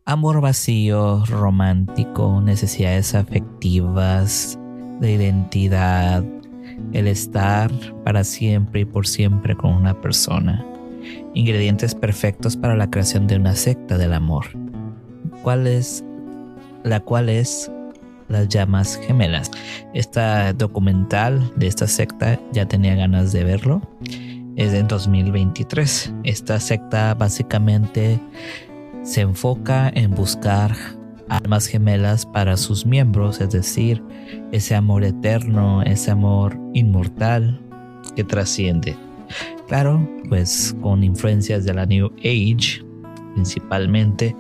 Amor vacío, romántico, necesidades afectivas, de identidad, el estar para siempre y por siempre con una persona. Ingredientes perfectos para la creación de una secta del amor. La cual es Las Llamas Gemelas. Esta documental de esta secta ya tenía ganas de verlo. Es de 2023. Esta secta básicamente se enfoca en buscar almas gemelas para sus miembros, es decir, ese amor eterno, ese amor inmortal que trasciende. Claro, pues con influencias de la New Age principalmente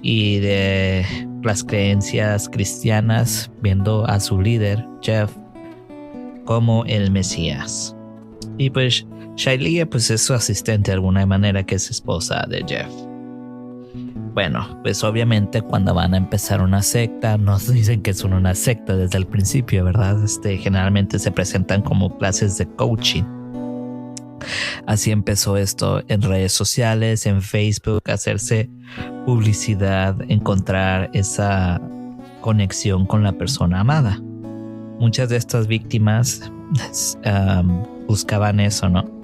y de las creencias cristianas, viendo a su líder, Jeff, como el Mesías. Y pues Shailia pues es su asistente de alguna manera, que es esposa de Jeff. Bueno, pues obviamente cuando van a empezar una secta, nos dicen que son una secta desde el principio, ¿verdad? Generalmente se presentan como clases de coaching. Así empezó esto en redes sociales, en Facebook, hacerse publicidad, encontrar esa conexión con la persona amada. Muchas de estas víctimas buscaban eso, ¿no?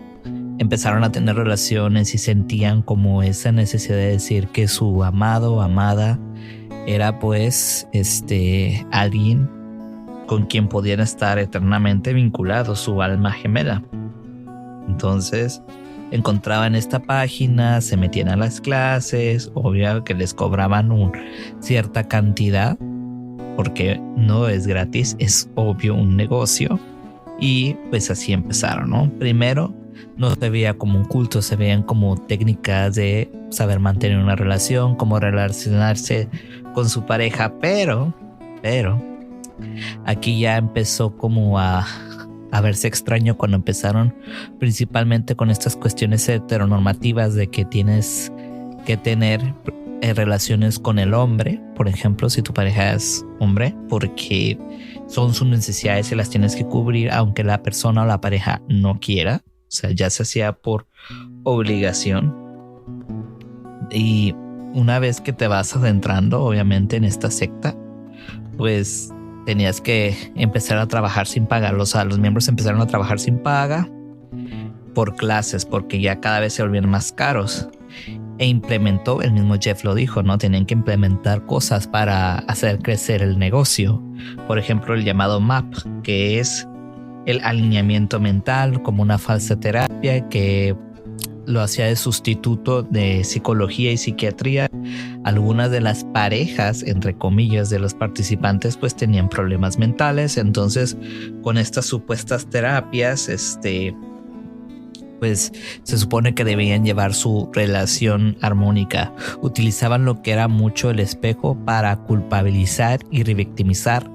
Empezaron a tener relaciones y sentían como esa necesidad de decir que su amado o amada era pues alguien con quien podían estar eternamente vinculados, su alma gemela. Entonces encontraban esta página, se metían a las clases, obvio que les cobraban cierta cantidad, porque no es gratis, es obvio un negocio. Y pues así empezaron, ¿no? Primero no se veía como un culto, se veían como técnicas de saber mantener una relación, cómo relacionarse con su pareja, pero aquí ya empezó como a verse extraño cuando empezaron principalmente con estas cuestiones heteronormativas de que tienes que tener relaciones con el hombre, por ejemplo, si tu pareja es hombre, porque son sus necesidades y las tienes que cubrir aunque la persona o la pareja no quiera. O sea, ya se hacía por obligación. Y una vez que te vas adentrando, obviamente, en esta secta, pues tenías que empezar a trabajar sin paga. O sea, los miembros empezaron a trabajar sin paga por clases, porque ya cada vez se volvían más caros. E implementó, el mismo Jeff lo dijo, ¿no? Tenían que implementar cosas para hacer crecer el negocio. Por ejemplo, el llamado MAP, que es el alineamiento mental, como una falsa terapia que lo hacía de sustituto de psicología y psiquiatría. Algunas de las parejas, entre comillas, de los participantes pues tenían problemas mentales. Entonces con estas supuestas terapias pues se supone que debían llevar su relación armónica. Utilizaban lo que era mucho el espejo para culpabilizar y revictimizar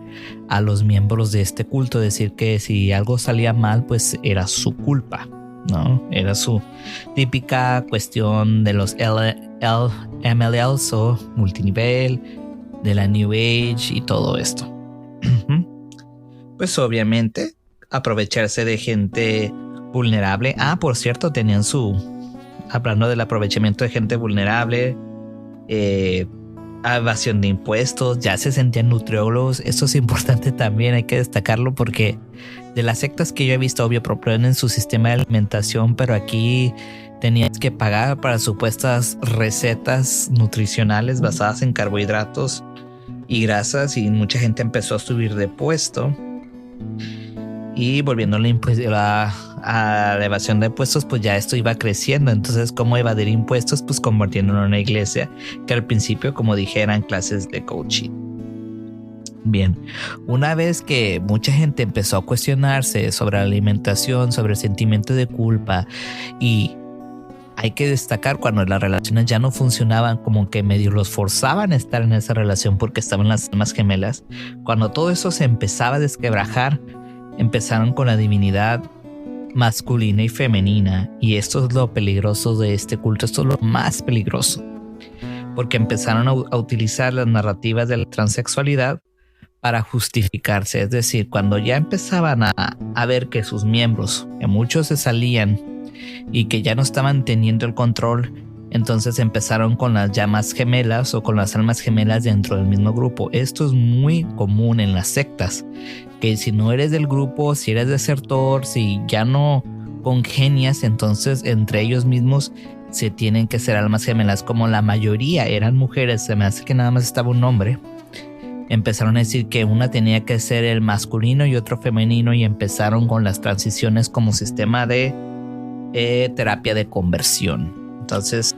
a los miembros de este culto, decir que si algo salía mal pues era su culpa, ¿no? Era su típica cuestión de los MLLs o multinivel, de la New Age y todo esto. Pues obviamente aprovecharse de gente vulnerable. Por cierto, tenían hablando del aprovechamiento de gente vulnerable, evasión de impuestos, ya se sentían nutriólogos. Esto es importante también, hay que destacarlo, porque de las sectas que yo he visto, obvio, proponen su sistema de alimentación, pero aquí tenías que pagar para supuestas recetas nutricionales basadas en carbohidratos y grasas, y mucha gente empezó a subir de puesto. Y volviendo a la evasión de impuestos, pues ya esto iba creciendo. Entonces, ¿cómo evadir impuestos? Pues convirtiéndolo en una iglesia, que al principio, como dije, eran clases de coaching. Bien, una vez que mucha gente empezó a cuestionarse sobre la alimentación, sobre el sentimiento de culpa, y hay que destacar cuando las relaciones ya no funcionaban, como que medio los forzaban a estar en esa relación porque estaban las almas gemelas, cuando todo eso se empezaba a desquebrajar, empezaron con la divinidad masculina y femenina, y esto es lo peligroso de este culto. Esto es lo más peligroso, porque empezaron a utilizar las narrativas de la transexualidad para justificarse. Es decir, cuando ya empezaban a ver que sus miembros, que muchos se salían y que ya no estaban teniendo el control, Entonces empezaron con las llamas gemelas o con las almas gemelas dentro del mismo grupo. Esto es muy común en las sectas, que si no eres del grupo, si eres desertor, si ya no congenias, entonces entre ellos mismos se tienen que ser almas gemelas. Como la mayoría eran mujeres, se me hace que nada más estaba un hombre, empezaron a decir que una tenía que ser el masculino y otro femenino, y empezaron con las transiciones como sistema de terapia de conversión. Entonces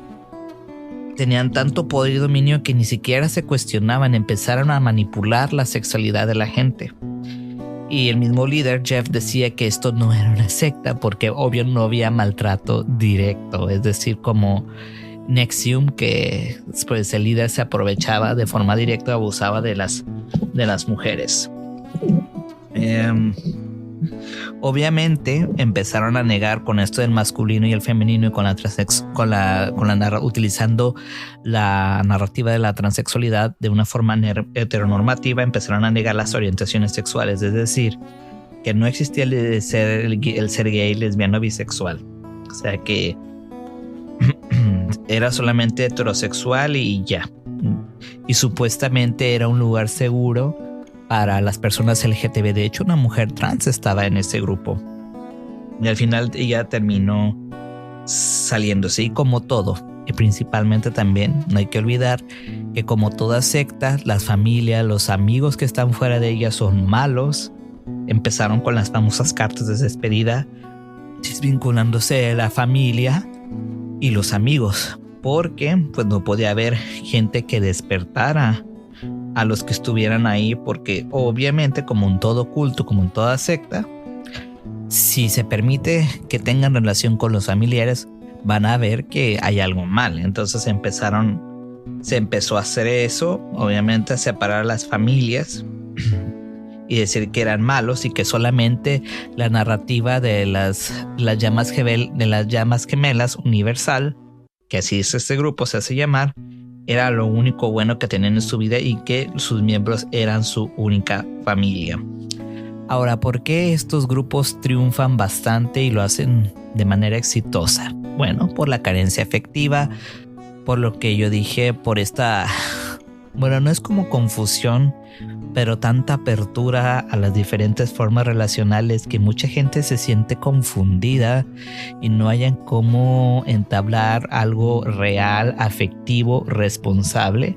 tenían tanto poder y dominio que ni siquiera se cuestionaban, empezaron a manipular la sexualidad de la gente. Y el mismo líder, Jeff, decía que esto no era una secta porque obvio no había maltrato directo, es decir, como NXIVM, que pues el líder se aprovechaba de forma directa, abusaba de las mujeres. Obviamente empezaron a negar con esto del masculino y el femenino y utilizando la narrativa de la transexualidad de una forma heteronormativa. Empezaron a negar las orientaciones sexuales, es decir, que no existía el ser gay, lesbiano, bisexual. O sea que era solamente heterosexual y ya. Y supuestamente era un lugar seguro para las personas LGTB. De hecho, una mujer trans estaba en ese grupo. Y al final ella terminó saliéndose. Y como todo, y principalmente también, no hay que olvidar que como toda secta, las familias, los amigos que están fuera de ella son malos. Empezaron con las famosas cartas de despedida, desvinculándose de la familia y los amigos, porque pues no podía haber gente que despertara a los que estuvieran ahí, porque obviamente como en todo culto, como en toda secta, si se permite que tengan relación con los familiares, van a ver que hay algo mal. Entonces se empezó a hacer eso, obviamente a separar a las familias y decir que eran malos y que solamente la narrativa de las llamas gemelas universal, que así es este grupo, se hace llamar, era lo único bueno que tenían en su vida y que sus miembros eran su única familia. Ahora, ¿por qué estos grupos triunfan bastante y lo hacen de manera exitosa? Bueno, por la carencia afectiva, por lo que yo dije, por esta, bueno, no es como confusión, pero tanta apertura a las diferentes formas relacionales que mucha gente se siente confundida y no hayan cómo entablar algo real, afectivo, responsable,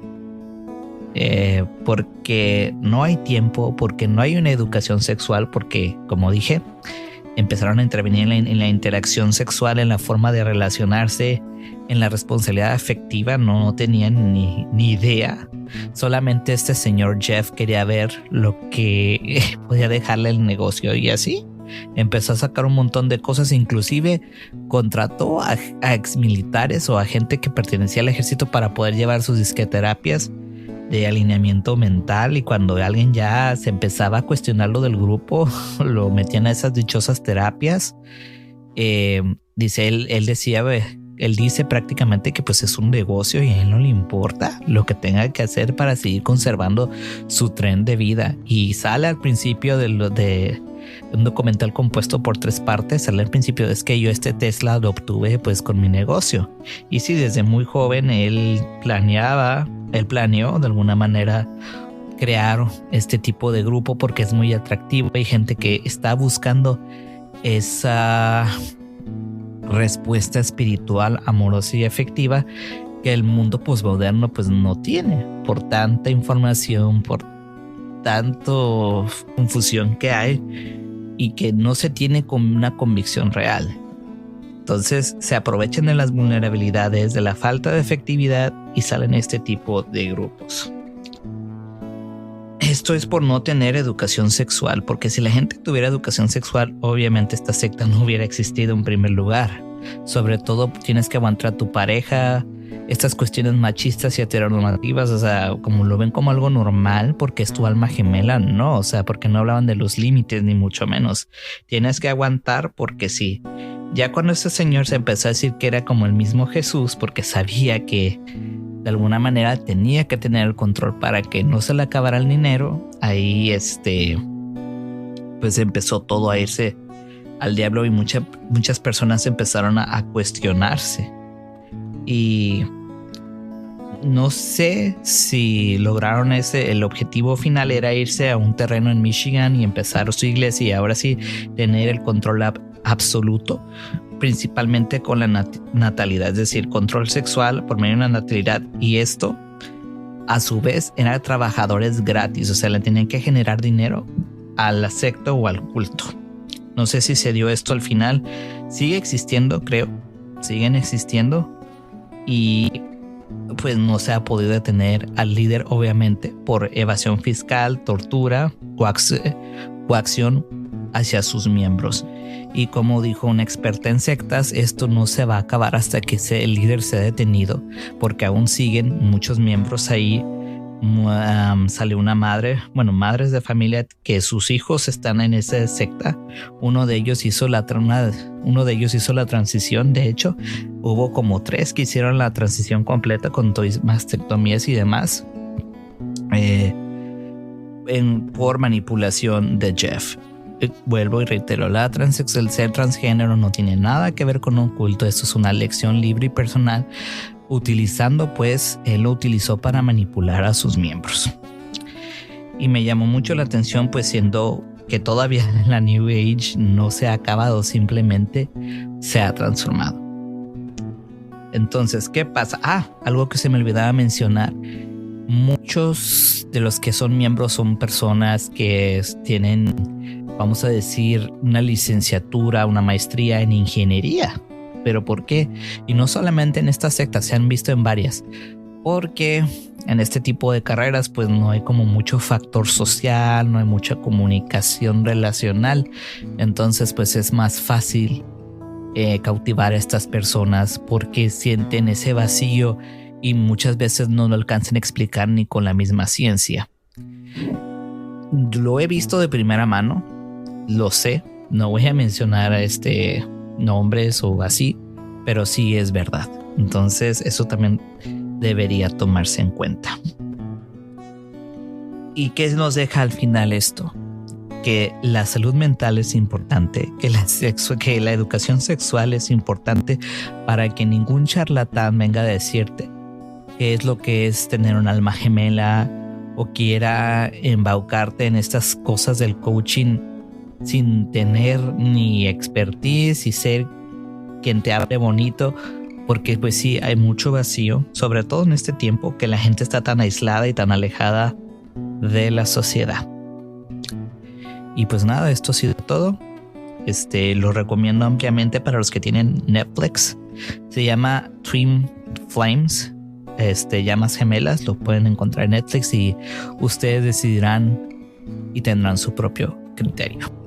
porque no hay tiempo, porque no hay una educación sexual, porque, como dije, empezaron a intervenir en la interacción sexual, en la forma de relacionarse, en la responsabilidad afectiva. No tenían ni idea. Solamente este señor Jeff quería ver lo que podía dejarle el negocio, y así empezó a sacar un montón de cosas. Inclusive contrató a exmilitares o a gente que pertenecía al ejército para poder llevar sus disqueterapias de alineamiento mental, y cuando alguien ya se empezaba a cuestionar lo del grupo, lo metían a esas dichosas terapias. Dice él decía, él dice prácticamente que pues es un negocio y a él no le importa lo que tenga que hacer para seguir conservando su tren de vida. Y sale al principio de un documental compuesto por 3 partes. Sale al principio, es que yo este Tesla lo obtuve pues con mi negocio. Y sí, desde muy joven él planeó de alguna manera crear este tipo de grupo porque es muy atractivo. Hay gente que está buscando esa respuesta espiritual, amorosa y afectiva que el mundo posmoderno pues no tiene, por tanta información, por tanto confusión que hay y que no se tiene con una convicción real. Entonces se aprovechan de las vulnerabilidades, de la falta de efectividad, y salen este tipo de grupos. Esto es por no tener educación sexual, porque si la gente tuviera educación sexual, obviamente esta secta no hubiera existido en primer lugar. Sobre todo tienes que aguantar a tu pareja, estas cuestiones machistas y heteronormativas, o sea, como lo ven como algo normal porque es tu alma gemela, no, o sea, porque no hablaban de los límites ni mucho menos. Tienes que aguantar porque sí. Ya cuando este señor se empezó a decir que era como el mismo Jesús, porque sabía que de alguna manera tenía que tener el control para que no se le acabara el dinero, ahí pues empezó todo a irse al diablo y muchas personas empezaron a cuestionarse. y no sé si lograron el objetivo final era irse a un terreno en Michigan y empezar su iglesia y ahora sí tener el control absoluto, principalmente con la natalidad, es decir, control sexual por medio de una natalidad, y esto a su vez eran trabajadores gratis, o sea, le tenían que generar dinero a la secta o al culto. No sé si se dio esto al final, sigue existiendo, creo, siguen existiendo, y pues no se ha podido detener al líder, obviamente, por evasión fiscal, tortura, coacción hacia sus miembros. Y como dijo una experta en sectas, esto no se va a acabar hasta que el líder sea detenido, porque aún siguen muchos miembros ahí. Sale una madres de familia que sus hijos están en esa secta. Uno de ellos hizo la transición. De hecho, hubo como 3 que hicieron la transición completa con mastectomías y demás, por manipulación de Jeff. Vuelvo y reitero, el ser transgénero no tiene nada que ver con un culto. Esto es una elección libre y personal, él lo utilizó para manipular a sus miembros. Y me llamó mucho la atención, pues siendo que todavía en la New Age no se ha acabado, simplemente se ha transformado. Entonces, ¿qué pasa? Algo que se me olvidaba mencionar. Muchos de los que son miembros son personas que tienen, vamos a decir, una licenciatura, una maestría en ingeniería. ¿Pero por qué? Y no solamente en esta secta, se han visto en varias. Porque en este tipo de carreras pues no hay como mucho factor social, no hay mucha comunicación relacional. Entonces pues es más fácil cautivar a estas personas porque sienten ese vacío y muchas veces no lo alcanzan a explicar ni con la misma ciencia. Lo he visto de primera mano, lo sé, no voy a mencionar nombres o así, pero sí es verdad. Entonces eso también debería tomarse en cuenta. ¿Y qué nos deja al final esto? Que la salud mental es importante, que la educación sexual es importante para que ningún charlatán venga a decirte qué es lo que es tener un alma gemela o quiera embaucarte en estas cosas del coaching sin tener ni expertise y ser quien te hable bonito, porque pues sí, hay mucho vacío, sobre todo en este tiempo que la gente está tan aislada y tan alejada de la sociedad. Y pues nada, esto ha sido todo. Lo recomiendo ampliamente para los que tienen Netflix. Se llama Twin Flames, llamas gemelas. Lo pueden encontrar en Netflix y ustedes decidirán y tendrán su propio criterio.